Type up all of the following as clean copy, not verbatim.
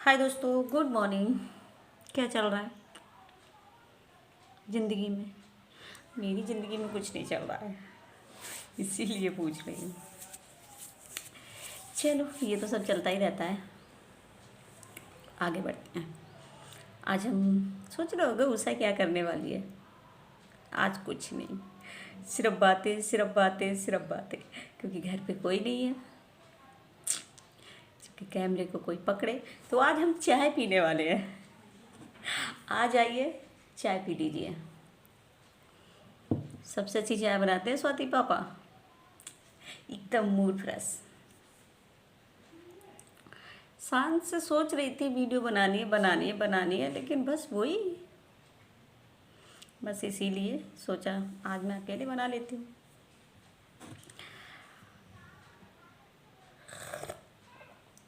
हाय दोस्तों, good morning. क्या चल रहा है ज़िंदगी में? मेरी ज़िंदगी में कुछ नहीं चल रहा है, इसीलिए पूछ रही हूँ। चलो, ये तो सब चलता ही रहता है। आगे बढ़ते हैं। आज हम सोच रहे होगे उषा क्या करने वाली है। आज कुछ नहीं, सिर्फ बातें, सिर्फ बातें, सिर्फ बातें। क्योंकि घर पे कोई नहीं है, क्योंकि कैमरे को कोई पकड़े। तो आज हम चाय पीने वाले हैं। आ जाइए, चाय पी लीजिए। सबसे अच्छी चाय बनाते हैं स्वाति पापा, एकदम मूड फ्रेश। शाम से सोच रही थी वीडियो बनानी है बनानी है बनानी है, लेकिन बस इसीलिए सोचा आज मैं अकेले बना लेती हूँ।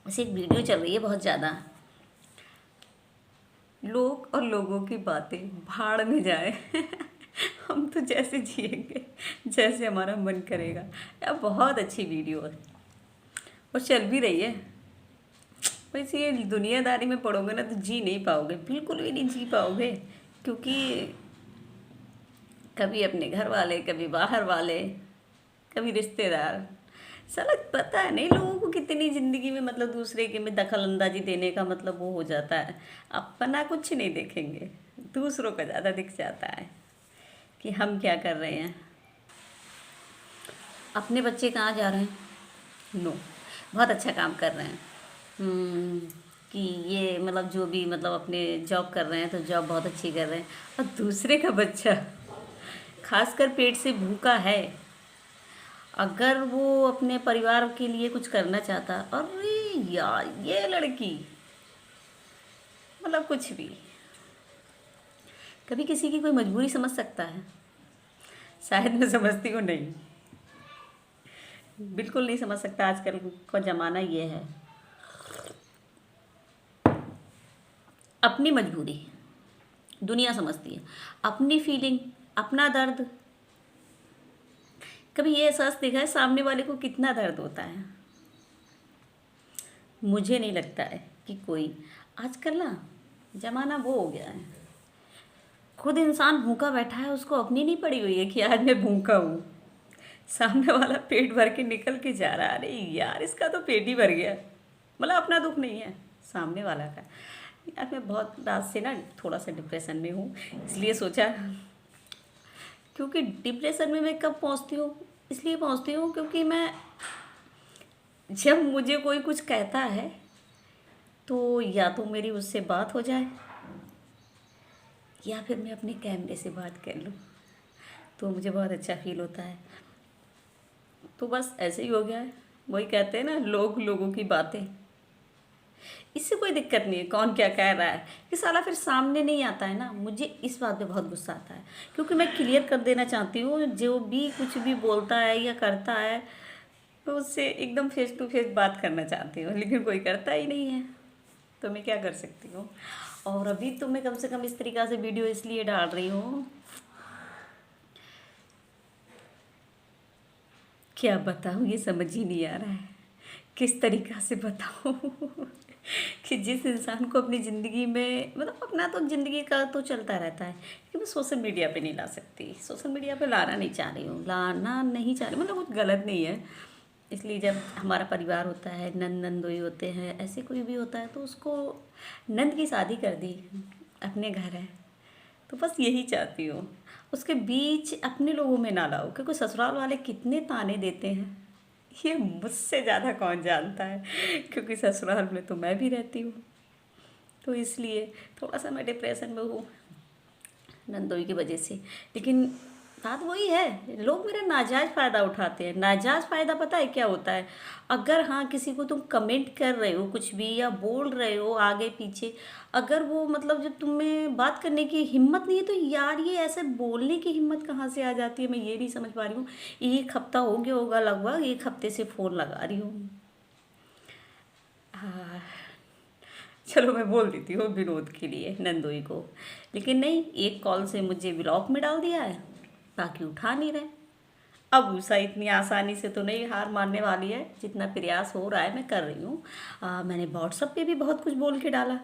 वैसे एक वीडियो चल रही है बहुत ज़्यादा, लोग और लोगों की बातें भाड़ में जाए। हम तो जैसे जिएंगे, जैसे हमारा मन करेगा। यार बहुत अच्छी वीडियो है और चल भी रही है। वैसे ये दुनियादारी में पड़ोगे ना तो जी नहीं पाओगे, बिल्कुल भी नहीं जी पाओगे। क्योंकि कभी अपने घर वाले, कभी बाहर वाले, कभी रिश्तेदार। साला पता है नहीं लोगों को कितनी ज़िंदगी में मतलब दूसरे के में दखल अंदाजी देने का मतलब वो हो जाता है। अपना कुछ नहीं देखेंगे, दूसरों का ज़्यादा दिख जाता है कि हम क्या कर रहे हैं। अपने बच्चे कहाँ जा रहे हैं? नो, बहुत अच्छा काम कर रहे हैं। कि ये मतलब जो भी मतलब अपने जॉब कर रहे हैं तो जॉब बहुत अच्छी कर रहे हैं। और दूसरे का बच्चा खासकर पेट से भूखा है, अगर वो अपने परिवार के लिए कुछ करना चाहता, अरे यार ये लड़की मतलब कुछ भी। कभी किसी की कोई मजबूरी समझ सकता है? शायद मैं समझती हूँ नहीं, बिल्कुल नहीं समझ सकता। आजकल का ज़माना ये है। अपनी मजबूरी दुनिया समझती है, अपनी फीलिंग, अपना दर्द। कभी ये एहसास देखा है सामने वाले को कितना दर्द होता है? मुझे नहीं लगता है कि कोई। आजकल ना ज़माना वो हो गया है, खुद इंसान भूखा बैठा है, उसको अपनी नहीं पड़ी हुई है कि आज मैं भूखा हूँ। सामने वाला पेट भर के निकल के जा रहा है, अरे यार इसका तो पेट ही भर गया। मतलब अपना दुख नहीं है, सामने वाला का। यार मैं बहुत रात से ना थोड़ा सा डिप्रेशन में हूँ, इसलिए सोचा। क्योंकि डिप्रेशन में मैं कब पहुँचती हूँ? इसलिए पहुँचती हूँ क्योंकि मैं, जब मुझे कोई कुछ कहता है तो या तो मेरी उससे बात हो जाए या फिर मैं अपने कैमरे से बात कर लूँ, तो मुझे बहुत अच्छा फील होता है। तो बस ऐसे ही हो गया है। वही कहते हैं ना, लोग लोगों की बातें। इससे कोई दिक्कत नहीं है कौन क्या कह रहा है, कि साला फिर सामने नहीं आता है ना। मुझे इस बात पे बहुत गुस्सा आता है, क्योंकि मैं क्लियर कर देना चाहती हूँ जो भी कुछ भी बोलता है या करता है, तो उससे एकदम फेस टू फेस बात करना चाहती हूँ, लेकिन कोई करता ही नहीं है। तो मैं क्या कर सकती हूँ? और अभी तो मैं कम से कम इस तरीक़ा से वीडियो इसलिए डाल रही हूँ, क्या बताऊँ, ये समझ ही नहीं आ रहा है किस तरीक़ा से बताऊँ। कि जिस इंसान को अपनी ज़िंदगी में मतलब अपना तो ज़िंदगी का तो चलता रहता है, लेकिन मैं सोशल मीडिया पे नहीं ला सकती। सोशल मीडिया पे लाना नहीं चाह रही हूँ, लाना नहीं चाह रही, मतलब कुछ गलत नहीं है। इसलिए जब हमारा परिवार होता है, नंद नंदोई होते हैं, ऐसे कोई भी होता है, तो उसको नंद की शादी कर दी, अपने घर है, तो बस यही चाहती हूँ। उसके बीच अपने लोगों में ना लाओ, क्योंकि ससुराल वाले कितने ताने देते हैं ये मुझसे ज़्यादा कौन जानता है, क्योंकि ससुराल में तो मैं भी रहती हूँ। तो इसलिए थोड़ा सा मैं डिप्रेशन में हूँ नंदोई की वजह से। लेकिन बात वही है, लोग मेरा नाजायज़ फ़ायदा उठाते हैं। नाजायज़ फ़ायदा पता है क्या होता है? अगर हाँ किसी को तुम कमेंट कर रहे हो कुछ भी या बोल रहे हो आगे पीछे, अगर वो मतलब जब तुम्हें बात करने की हिम्मत नहीं है, तो यार ये ऐसे बोलने की हिम्मत कहाँ से आ जाती है, मैं ये नहीं समझ पा रही हूँ। एक हफ्ता हो गया होगा, लगभग एक हफ्ते से फ़ोन लगा रही हूँ। हाँ, चलो मैं बोल देती हूँ विनोद के लिए नंदोई को, लेकिन नहीं, एक कॉल से मुझे ब्लॉक में डाल दिया है, बाकी उठा नहीं रहे। अब उषा इतनी आसानी से तो नहीं हार मानने वाली है, जितना प्रयास हो रहा है मैं कर रही हूँ। मैंने व्हाट्सएप पे भी बहुत कुछ बोल के डाला।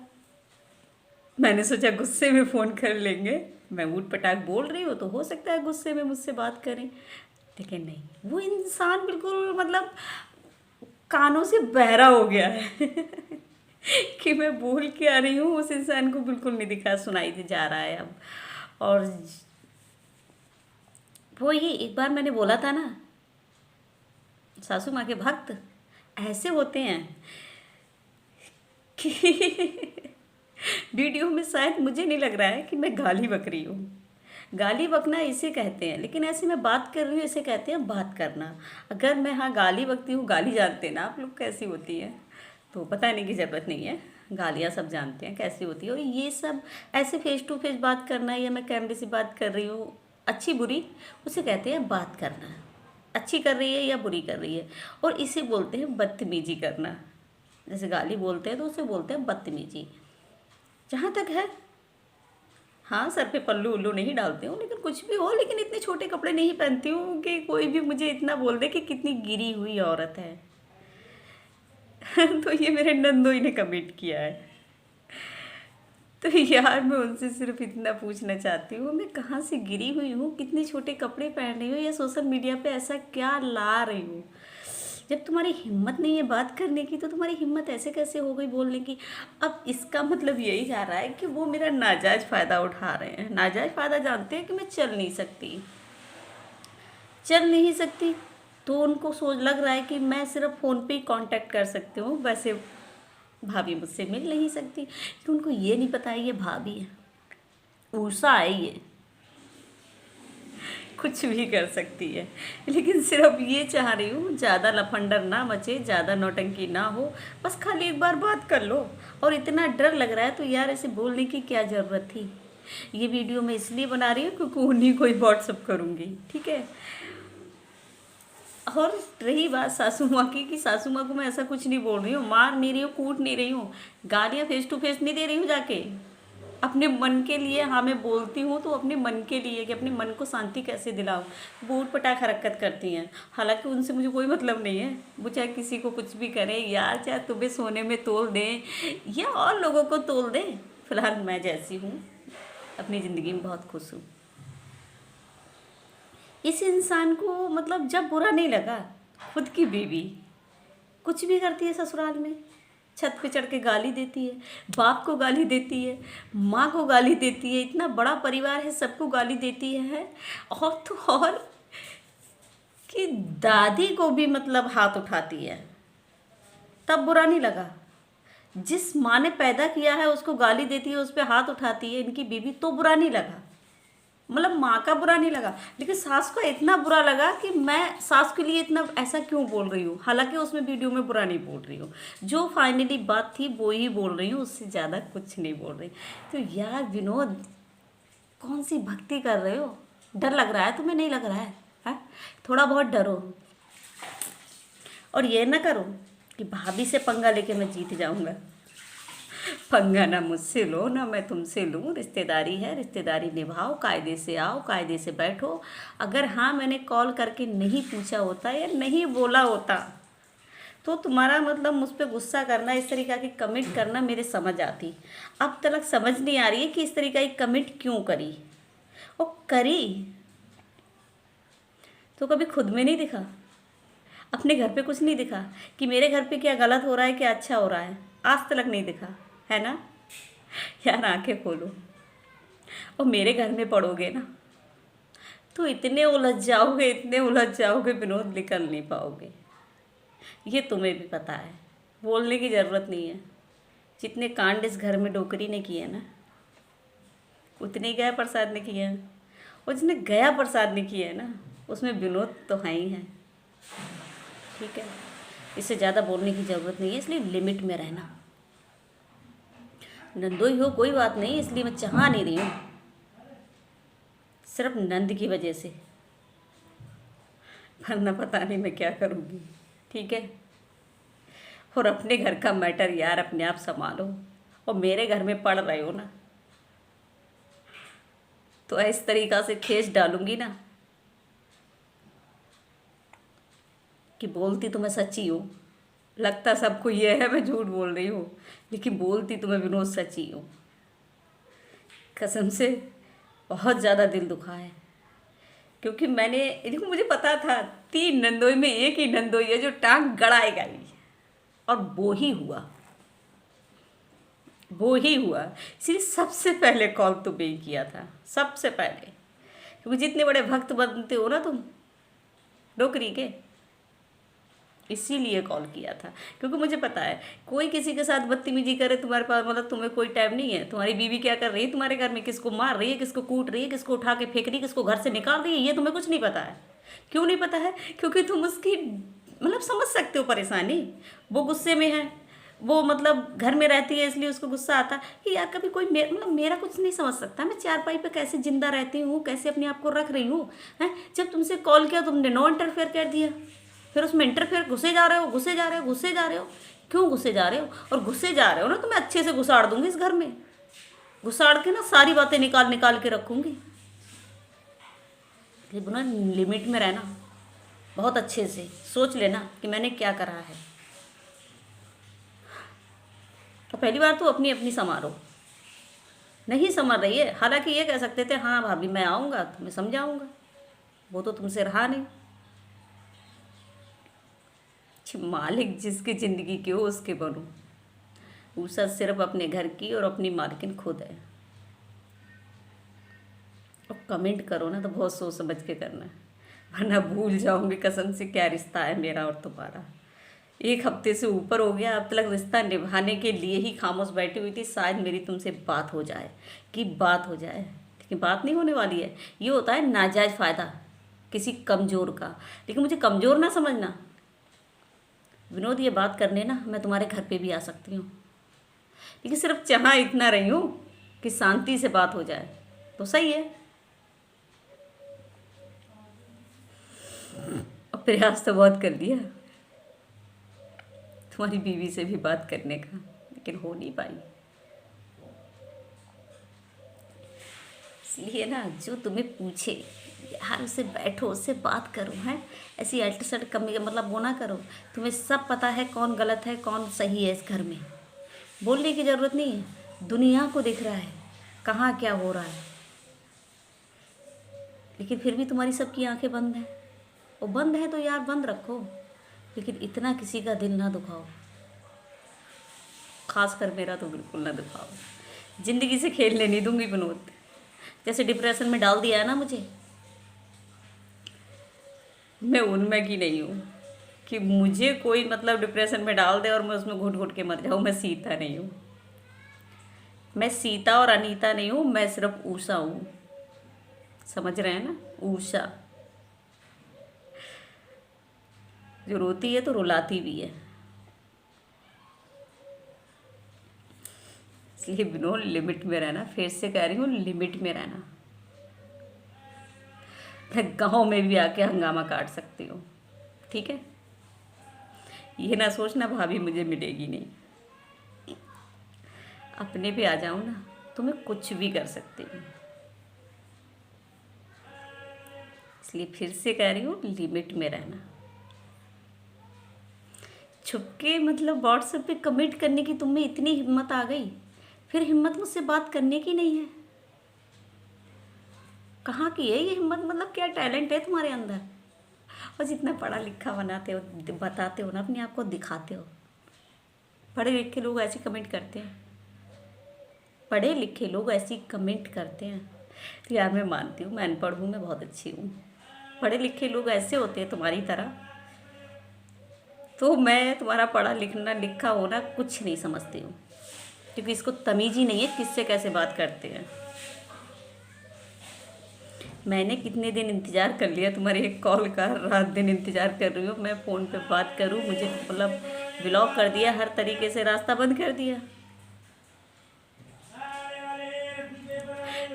मैंने सोचा गुस्से में फ़ोन कर लेंगे, मैं ऊट पटाख बोल रही हूँ तो हो सकता है गुस्से में मुझसे बात करें, लेकिन नहीं, वो इंसान बिल्कुल मतलब कानों से बहरा हो गया है कि मैं बोल के आ रही हूँ, उस इंसान को बिल्कुल नहीं दिखा सुनाई दे जा रहा है अब। और वो ये एक बार मैंने बोला था ना, सासू माँ के भक्त ऐसे होते हैं कि वीडियो में शायद मुझे नहीं लग रहा है कि मैं गाली बक रही हूँ। गाली बकना इसे कहते हैं, लेकिन ऐसे मैं बात कर रही हूँ इसे कहते हैं बात करना। अगर मैं हाँ गाली बकती हूँ, गाली जानते हैं ना आप लोग कैसी होती है, तो बताने की ज़रूरत नहीं है, गालियाँ सब जानते हैं कैसी होती है। और ये सब ऐसे फेस टू फेस बात करना या मैं कैमरे से बात कर रही हूँ अच्छी बुरी, उसे कहते हैं बात करना। अच्छी कर रही है या बुरी कर रही है, और इसे बोलते हैं बदतमीजी करना। जैसे गाली बोलते हैं तो उसे बोलते हैं बदतमीजी। जहाँ तक है, हाँ सर पे पल्लू उल्लू नहीं डालती हूँ, लेकिन कुछ भी हो, लेकिन इतने छोटे कपड़े नहीं पहनती हूँ कि कोई भी मुझे इतना बोल दे कि कितनी गिरी हुई औरत है तो ये मेरे नंदोई ने कमेंट किया है। तो यार मैं उनसे सिर्फ इतना पूछना चाहती हूँ, मैं कहाँ से गिरी हुई हूँ, कितने छोटे कपड़े पहन रही हूँ, या सोशल मीडिया पे ऐसा क्या ला रही हूँ। जब तुम्हारी हिम्मत नहीं है बात करने की, तो तुम्हारी हिम्मत ऐसे कैसे हो गई बोलने की। अब इसका मतलब यही जा रहा है कि वो मेरा नाजायज़ फ़ायदा उठा रहे हैं। नाजायज़ फ़ायदा जानते हैं कि मैं चल नहीं सकती, तो उनको सोच लग रहा है कि मैं सिर्फ फ़ोन पे ही कांटेक्ट कर सकती हूँ, वैसे भाभी मुझसे मिल नहीं सकती। कि उनको ये नहीं पता है ये भाभी है, उषा है, ये कुछ भी कर सकती है। लेकिन सिर्फ ये चाह रही हूँ ज़्यादा लफंडर ना मचे, ज़्यादा नौटंकी ना हो, बस खाली एक बार बात कर लो। और इतना डर लग रहा है तो यार ऐसे बोलने की क्या ज़रूरत थी। ये वीडियो मैं इसलिए बना रही हूँ क्योंकि उन्हीं को ही व्हाट्सअप करूँगी, ठीक है। और रही बात सासू माँ की, कि सासू माँ को मैं ऐसा कुछ नहीं बोल रही हूँ, मार नहीं रही हूँ, कूट नहीं रही हूँ, गालियाँ फेस टू फेस नहीं दे रही हूँ जाके। अपने मन के लिए हाँ मैं बोलती हूँ तो अपने मन के लिए, कि अपने मन को शांति कैसे दिलाऊं। वो ऊट पटाख हरकत करती हैं, हालांकि उनसे मुझे कोई मतलब नहीं है। वो चाहे किसी को कुछ भी करें यार, चाहे तुम्हें सोने में तोल दें या और लोगों को तोल दें, फिलहाल मैं जैसी हूँ अपनी ज़िंदगी में बहुत खुश हूँ। इस इंसान को मतलब जब बुरा नहीं लगा, खुद की बीवी कुछ भी करती है ससुराल में, छत पे चढ़ के गाली देती है, बाप को गाली देती है, माँ को गाली देती है, इतना बड़ा परिवार है सबको गाली देती है। और तो और कि दादी को भी मतलब हाथ उठाती है, तब बुरा नहीं लगा। जिस माँ ने पैदा किया है उसको गाली देती है, उस पर हाथ उठाती है इनकी बीवी, तो बुरा नहीं लगा। मतलब माँ का बुरा नहीं लगा, लेकिन सास का इतना बुरा लगा कि मैं सास के लिए इतना ऐसा क्यों बोल रही हूँ। हालांकि उसमें वीडियो में बुरा नहीं बोल रही हूँ, जो फाइनली बात थी वो ही बोल रही हूँ, उससे ज़्यादा कुछ नहीं बोल रही। तो यार विनोद, कौन सी भक्ति कर रहे हो। डर लग रहा है तुम्हें, नहीं लग रहा है? थोड़ा बहुत डरो, और ये ना करो कि भाभी से पंगा लेके मैं जीत जाऊँगा। पंगा ना मुझसे लो ना मैं तुमसे लूँ, रिश्तेदारी है, रिश्तेदारी निभाओ, कायदे से आओ, कायदे से बैठो। अगर हाँ मैंने कॉल करके नहीं पूछा होता या नहीं बोला होता, तो तुम्हारा मतलब मुझ पर गुस्सा करना, इस तरीक़ा की कमेंट करना मेरे समझ आती। अब तक समझ नहीं आ रही है कि इस तरीक़ा की कमेंट क्यों करी, और करी तो कभी खुद में नहीं दिखा, अपने घर पे कुछ नहीं दिखा कि मेरे घर पे क्या गलत हो रहा है क्या अच्छा हो रहा है, आज तक नहीं दिखा है ना। यार आंखें खोलो, और मेरे घर में पड़ोगे ना तो इतने उलझ जाओगे, इतने उलझ जाओगे विनोद, निकल नहीं पाओगे। ये तुम्हें भी पता है, बोलने की ज़रूरत नहीं है। जितने कांड इस घर में डोकरी ने किए ना, उतने गया प्रसाद ने किए हैं, और जिसने गया प्रसाद ने किए हैं ना, उसमें विनोद तो है ही है, ठीक है। इससे ज़्यादा बोलने की ज़रूरत नहीं है, इसलिए लिमिट में रहना। नंदोई हो कोई बात नहीं, इसलिए मैं चाह नहीं रही हूँ, सिर्फ नंद की वजह से, वरना पता नहीं मैं क्या करूँगी, ठीक है। और अपने घर का मैटर यार अपने आप संभालो, और मेरे घर में पड़ रहे हो ना, तो इस तरीक़ा से ठेस डालूँगी ना, कि बोलती तो मैं सच्ची हूँ। लगता सबको ये है मैं झूठ बोल रही हूँ, लेकिन बोलती तो मैं विनोद सच्ची हूँ। कसम से बहुत ज़्यादा दिल दुखा है, क्योंकि मैंने देखो मुझे पता था 3 नंदोई में एक ही नंदोई है जो टांग गड़ाएगा ही, और वो ही हुआ। इसलिए सबसे पहले कॉल तुम्हें ही किया था, सबसे पहले, क्योंकि जितने बड़े भक्त बनते हो ना तुम डोकरी के, इसीलिए कॉल किया था। क्योंकि मुझे पता है कोई किसी के साथ बदतमीजी करे तुम्हारे पास, मतलब तुम्हें कोई टाइम नहीं है। तुम्हारी बीवी क्या कर रही है तुम्हारे घर में, किसको मार रही है, किसको कूट रही है, किसको उठा के फेंक रही है, किसको घर से निकाल रही है, ये तुम्हें कुछ नहीं पता है। क्यों नहीं पता है? क्योंकि तुम उसकी मतलब समझ सकते हो परेशानी। वो गुस्से में है, वो मतलब घर में रहती है इसलिए उसको गुस्सा आता है कि यार कभी कोई मतलब मेरा कुछ नहीं समझ सकता, मैं चारपाई पे कैसे जिंदा रहती हूँ, कैसे अपने आप को रख रही हूँ। हैं, जब तुमसे कॉल किया तुमने नो इंटरफेयर कर दिया, फिर उसमें इंटरफेयर घुसे जा रहे हो, घुसे जा रहे हो, घुसे जा रहे हो। क्यों घुसे जा रहे हो? और घुसे जा रहे हो ना तो मैं अच्छे से घुसाड़ दूंगी इस घर में, घुसाड़ के ना सारी बातें निकाल निकाल के रखूंगी। लेकिन ना लिमिट में रहना, बहुत अच्छे से सोच लेना कि मैंने क्या करा है। तो पहली बार तो अपनी अपनी संवारो, नहीं संवर रही है। हालांकि ये कह सकते थे हाँ भाभी मैं आऊँगा तुम्हें समझाऊँगा, वो तो तुमसे रहा नहीं। मालिक जिसकी ज़िंदगी की हो उसके बनो। उषा सिर्फ अपने घर की और अपनी मालकिन खुद है। और कमेंट करो ना तो बहुत सोच समझ के करना है, वरना भूल जाऊंगी कसम से क्या रिश्ता है मेरा और तुम्हारा। 1 हफ्ते से ऊपर हो गया, अब तक रिश्ता निभाने के लिए ही खामोश बैठी हुई थी, शायद मेरी तुमसे बात हो जाए, कि बात हो जाए, लेकिन बात नहीं होने वाली है। ये होता है नाजायज़ फ़ायदा किसी कमज़ोर का, लेकिन मुझे कमज़ोर ना समझना विनोद। ये बात करने ना मैं तुम्हारे घर पे भी आ सकती हूँ, लेकिन सिर्फ चाह इतना रही हूँ कि शांति से बात हो जाए तो सही है। और प्रयास तो बहुत कर लिया तुम्हारी बीवी से भी बात करने का, लेकिन हो नहीं पाई। इसलिए ना जो तुम्हें पूछे यार उससे बैठो, उससे बात करो, हैं ऐसी अल्ट सल्ट कमी मतलब वो ना करो। तुम्हें सब पता है कौन गलत है कौन सही है इस घर में, बोलने की ज़रूरत नहीं है। दुनिया को दिख रहा है कहाँ क्या हो रहा है, लेकिन फिर भी तुम्हारी सबकी आंखें बंद हैं। वो बंद है तो यार बंद रखो, लेकिन इतना किसी का दिल ना दुखाओ, खासकर मेरा तो बिल्कुल ना दुखाओ। ज़िंदगी से खेलने नहीं दूंगी विनोद। जैसे डिप्रेशन में डाल दिया है ना मुझे, मैं उनमें की नहीं हूँ कि मुझे कोई मतलब डिप्रेशन में डाल दे और मैं उसमें घुट घुट के मर जाऊँ। मैं सीता नहीं हूँ, मैं सीता और अनीता नहीं हूँ, मैं सिर्फ उषा हूँ। समझ रहे हैं ना? उषा जो रोती है तो रुलाती भी है। इसलिए विनोद लिमिट में रहना, फिर से कह रही हूँ लिमिट में रहना। मैं गाँव में भी आके हंगामा काट सकती हूँ, ठीक है? ये ना सोचना भाभी मुझे मिलेगी नहीं। अपने पे आ जाऊँ ना तो मैं कुछ भी कर सकती हूँ। इसलिए फिर से कह रही हूँ लिमिट में रहना। छुपके मतलब व्हाट्सएप पे कमेंट करने की तुम में इतनी हिम्मत आ गई, फिर हिम्मत मुझसे बात करने की नहीं है। कहाँ की है ये हिम्मत? मतलब क्या टैलेंट है तुम्हारे अंदर? और जितना पढ़ा लिखा बनाते हो, बताते हो ना अपने आप को, दिखाते हो। पढ़े लिखे लोग ऐसे कमेंट करते हैं, पढ़े लिखे लोग ऐसी कमेंट करते हैं। तो यार मैं मानती हूँ मैं अनपढ़ हूँ, मैं बहुत अच्छी हूँ। पढ़े लिखे लोग ऐसे होते हैं तुम्हारी तरह, तो मैं तुम्हारा पढ़ा लिखना लिखा होना कुछ नहीं समझती हूँ, क्योंकि इसको तमीज़ ही नहीं है किससे कैसे बात करते हैं। मैंने कितने दिन इंतज़ार कर लिया तुम्हारे एक कॉल का, रात दिन इंतज़ार कर रही हूँ मैं फ़ोन पे बात करूँ। मुझे मतलब ब्लॉक कर दिया, हर तरीके से रास्ता बंद कर दिया।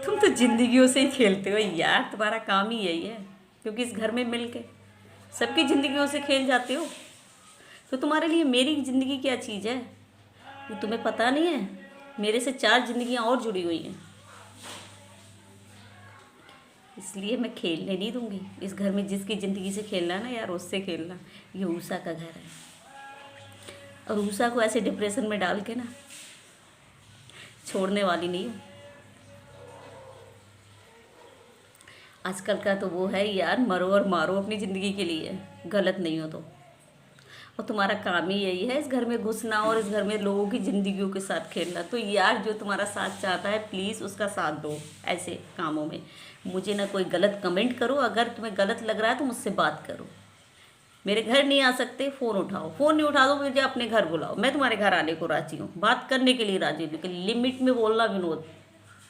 तुम तो जिंदगियों से ही खेलते हो यार, तुम्हारा काम ही यही है, क्योंकि इस घर में मिल के सबकी ज़िंदगियों से खेल जाते हो। तो तुम्हारे लिए मेरी ज़िंदगी क्या चीज़ है वो तुम्हें पता नहीं है? मेरे से 4 ज़िंदगियाँ और जुड़ी हुई हैं। इसलिए मैं खेलने नहीं दूंगी इस घर में। जिसकी ज़िंदगी से खेलना है ना यार, उससे खेलना। ये ऊषा का घर है, और ऊषा को ऐसे डिप्रेशन में डाल के ना छोड़ने वाली नहीं हूँ। आजकल का तो वो है यार, मरो और मारो अपनी ज़िंदगी के लिए, गलत नहीं हो तो। और तुम्हारा काम ही यही है इस घर में घुसना और इस घर में लोगों की ज़िंदगियों के साथ खेलना। तो यार जो तुम्हारा साथ चाहता है प्लीज़ उसका साथ दो ऐसे कामों में। मुझे ना कोई गलत कमेंट करो, अगर तुम्हें गलत लग रहा है तो मुझसे बात करो। मेरे घर नहीं आ सकते, फ़ोन उठाओ। फ़ोन नहीं उठा दो, मुझे अपने घर बुलाओ, मैं तुम्हारे घर आने को राजी हूँ, बात करने के लिए राजी हूँ, लेकिन लिमिट में बोलना विनोद।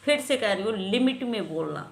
फिर से कह रही हूँ, लिमिट में बोलना।